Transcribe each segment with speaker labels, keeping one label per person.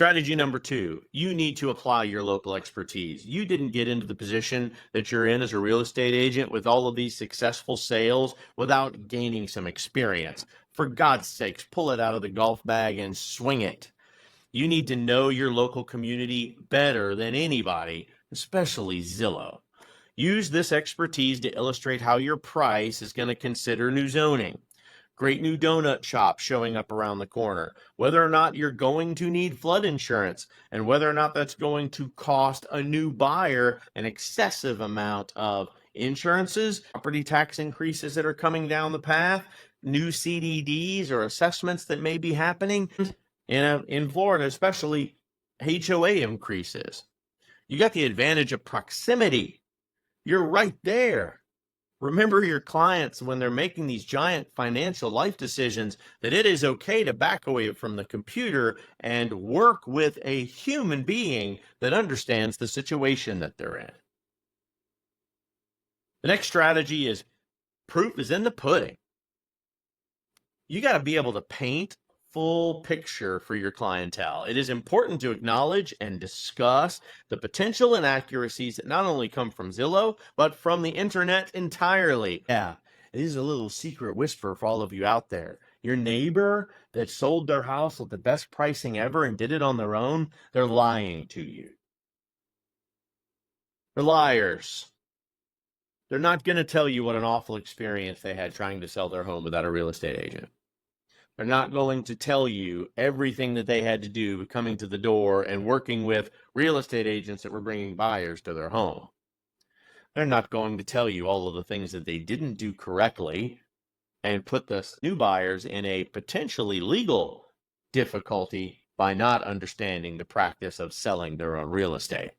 Speaker 1: Strategy number 2, you need to apply your local expertise. You didn't get into the position that you're in as a real estate agent with all of these successful sales without gaining some experience. For God's sakes, pull it out of the golf bag and swing it. You need to know your local community better than anybody, especially Zillow. Use this expertise to illustrate how your price is going to consider new zoning. Great new donut shop showing up around the corner, whether or not you're going to need flood insurance, and whether or not that's going to cost a new buyer an excessive amount of insurances, property tax increases that are coming down the path, new CDDs or assessments that may be happening. In Florida, especially HOA increases. You got the advantage of proximity. You're right there. Remember your clients when they're making these giant financial life decisions that it is okay to back away from the computer and work with a human being that understands the situation that they're in. The next strategy is proof is in the pudding. You got to be able to paint full picture for your clientele. It is important to acknowledge and discuss the potential inaccuracies that not only come from Zillow, but from the internet entirely. Yeah, it is a little secret whisper for all of you out there. Your neighbor that sold their house with the best pricing ever and did it on their own, they're lying to you. They're liars. They're not going to tell you what an awful experience they had trying to sell their home without a real estate agent. They're not going to tell you everything that they had to do coming to the door and working with real estate agents that were bringing buyers to their home. They're not going to tell you all of the things that they didn't do correctly and put the new buyers in a potentially legal difficulty by not understanding the practice of selling their own real estate.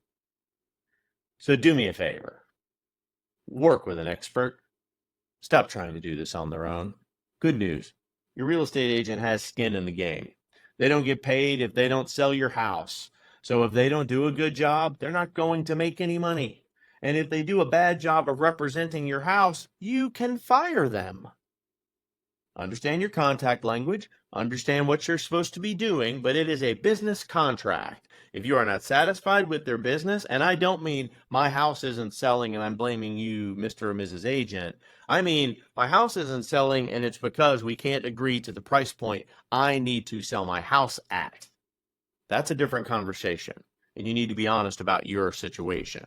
Speaker 1: So do me a favor. Work with an expert. Stop trying to do this on their own. Good news. Your real estate agent has skin in the game. They don't get paid if they don't sell your house. So if they don't do a good job, they're not going to make any money. And if they do a bad job of representing your house, you can fire them. Understand your contact language, understand what you're supposed to be doing, but it is a business contract. If you are not satisfied with their business, and I don't mean my house isn't selling and I'm blaming you, Mr. or Mrs. Agent. I mean, my house isn't selling and it's because we can't agree to the price point I need to sell my house at. That's a different conversation, and you need to be honest about your situation.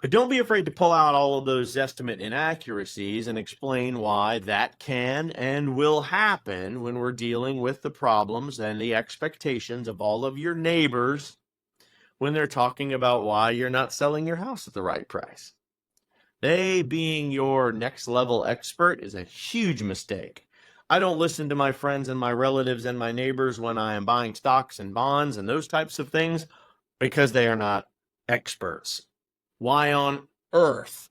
Speaker 1: But don't be afraid to pull out all of those estimate inaccuracies and explain why that can and will happen when we're dealing with the problems and the expectations of all of your neighbors when they're talking about why you're not selling your house at the right price. They being your next level expert is a huge mistake. I don't listen to my friends and my relatives and my neighbors when I am buying stocks and bonds and those types of things because they are not experts. Why on earth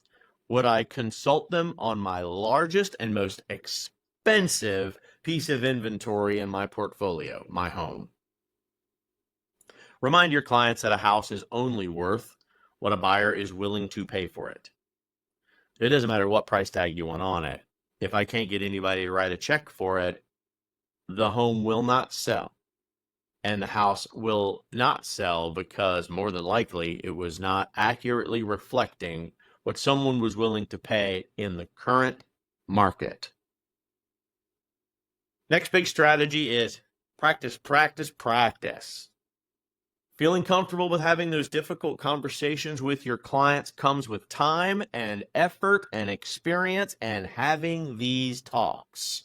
Speaker 1: would I consult them on my largest and most expensive piece of inventory in my portfolio, my home? Remind your clients that a house is only worth what a buyer is willing to pay for it. It doesn't matter what price tag you want on it. If I can't get anybody to write a check for it, the home will not sell. And the house will not sell because more than likely it was not accurately reflecting what someone was willing to pay in the current market. Next big strategy is practice, practice, practice. Feeling comfortable with having those difficult conversations with your clients comes with time and effort and experience and having these talks.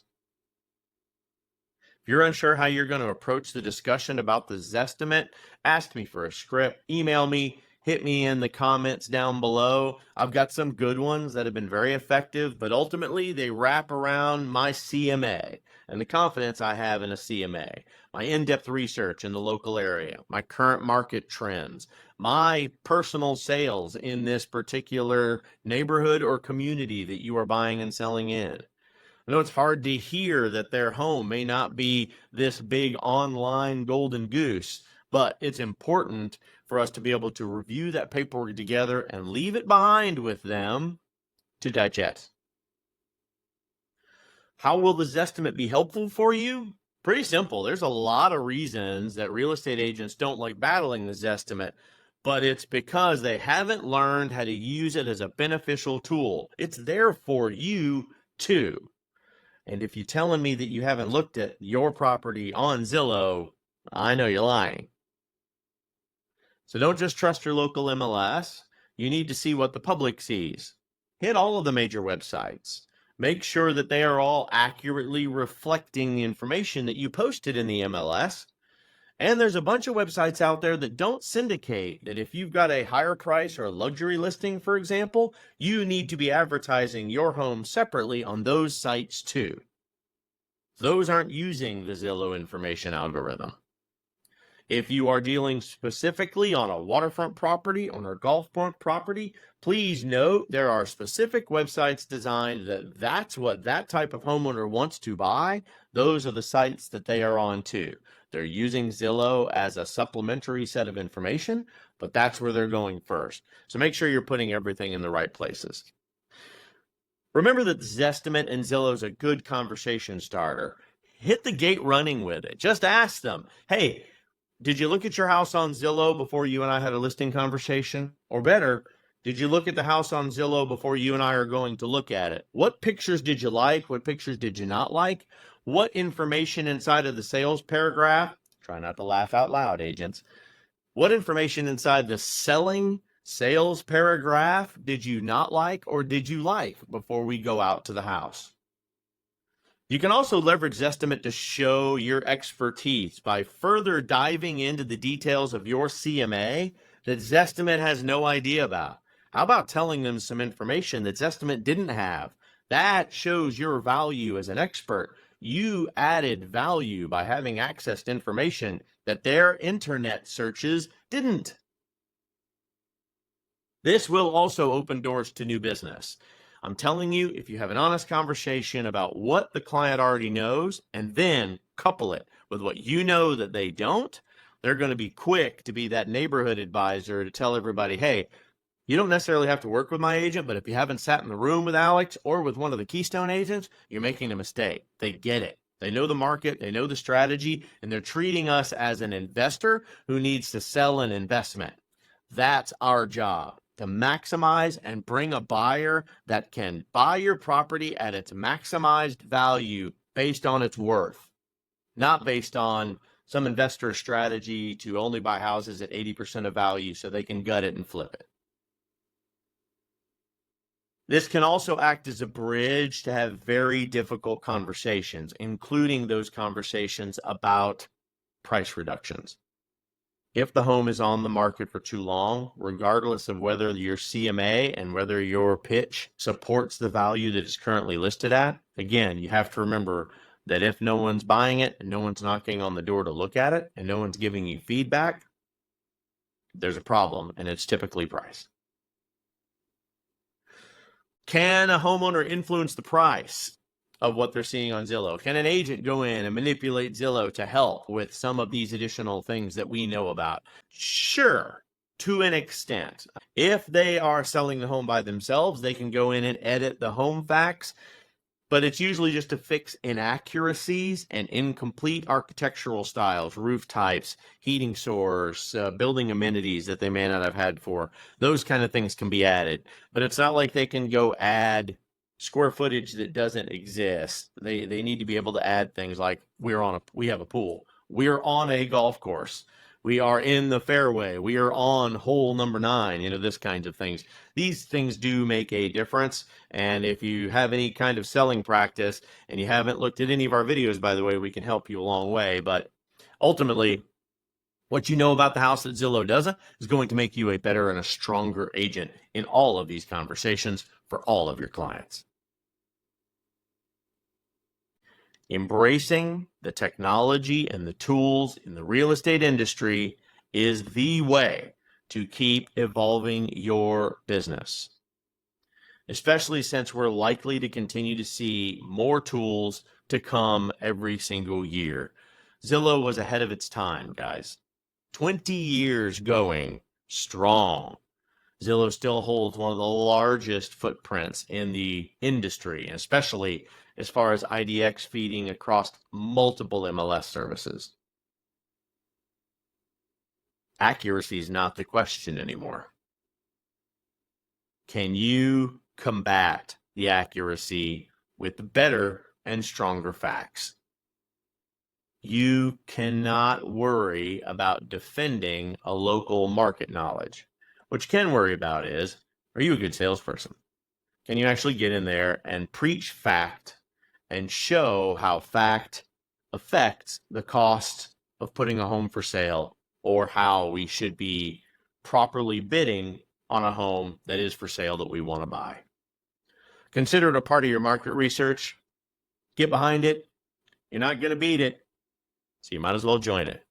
Speaker 1: If you're unsure how you're going to approach the discussion about the Zestimate, ask me for a script, email me, hit me in the comments down below. I've got some good ones that have been very effective, but ultimately they wrap around my CMA and the confidence I have in a CMA, my in-depth research in the local area, my current market trends, my personal sales in this particular neighborhood or community that you are buying and selling in. I know it's hard to hear that their home may not be this big online golden goose, but it's important for us to be able to review that paperwork together and leave it behind with them to digest. How will the Zestimate be helpful for you? Pretty simple. There's a lot of reasons that real estate agents don't like battling the Zestimate, but it's because they haven't learned how to use it as a beneficial tool. It's there for you too. And if you're telling me that you haven't looked at your property on Zillow, I know you're lying. So don't just trust your local MLS. You need to see what the public sees. Hit all of the major websites. Make sure that they are all accurately reflecting the information that you posted in the MLS. And there's a bunch of websites out there that don't syndicate that if you've got a higher price or a luxury listing, for example, you need to be advertising your home separately on those sites too. Those aren't using the Zillow information algorithm. If you are dealing specifically on a waterfront property, on a golf property, please note there are specific websites designed that's what that type of homeowner wants to buy. Those are the sites that they are on too. They're using Zillow as a supplementary set of information, but that's where they're going first. So make sure you're putting everything in the right places. Remember that Zestimate and Zillow is a good conversation starter. Hit the gate running with it. Just ask them, hey, did you look at your house on Zillow before you and I had a listing conversation? Or better, did you look at the house on Zillow before you and I are going to look at it? What pictures did you like? What pictures did you not like? What information inside of the sales paragraph? Try not to laugh out loud, agents. What information inside the selling sales paragraph did you not like or did you like before we go out to the house? You can also leverage Zestimate to show your expertise by further diving into the details of your CMA that Zestimate has no idea about. How about telling them some information that Zestimate didn't have? That shows your value as an expert. You added value by having access to information that their internet searches didn't. This will also open doors to new business. I'm telling you, if you have an honest conversation about what the client already knows and then couple it with what you know that they don't, they're going to be quick to be that neighborhood advisor to tell everybody, hey, you don't necessarily have to work with my agent, but if you haven't sat in the room with Alex or with one of the Keystone agents, you're making a mistake. They get it. They know the market, they know the strategy, and they're treating us as an investor who needs to sell an investment. That's our job, to maximize and bring a buyer that can buy your property at its maximized value based on its worth, not based on some investor strategy to only buy houses at 80% of value so they can gut it and flip it. This can also act as a bridge to have very difficult conversations, including those conversations about price reductions. If the home is on the market for too long, regardless of whether your CMA and whether your pitch supports the value that it's currently listed at, again, you have to remember that if no one's buying it and no one's knocking on the door to look at it and no one's giving you feedback, there's a problem, and it's typically price. Can a homeowner influence the price of what they're seeing on Zillow? Can an agent go in and manipulate Zillow to help with some of these additional things that we know about? Sure, to an extent. If they are selling the home by themselves, they can go in and edit the home facts, but it's usually just to fix inaccuracies and incomplete architectural styles, roof types, heating source, building amenities that they may not have had for. Those kind of things can be added, but it's not like they can go add square footage that doesn't exist. They need to be able to add things like we have a pool. We're on a golf course. We are in the fairway. We are on hole number 9, this kind of things. These things do make a difference. And if you have any kind of selling practice and you haven't looked at any of our videos, by the way, we can help you a long way. But ultimately, what you know about the house that Zillow doesn't is going to make you a better and a stronger agent in all of these conversations for all of your clients. Embracing the technology and the tools in the real estate industry is the way to keep evolving your business, especially since we're likely to continue to see more tools to come every single year. Zillow was ahead of its time, guys. 20 years going strong. Zillow still holds one of the largest footprints in the industry, especially as far as IDX feeding across multiple MLS services. Accuracy is not the question anymore. Can you combat the accuracy with better and stronger facts? You cannot worry about defending a local market knowledge. What you can worry about is, are you a good salesperson? Can you actually get in there and preach fact and show how fact affects the cost of putting a home for sale, or how we should be properly bidding on a home that is for sale that we want to buy? Consider it a part of your market research. Get behind it. You're not going to beat it, so you might as well join it.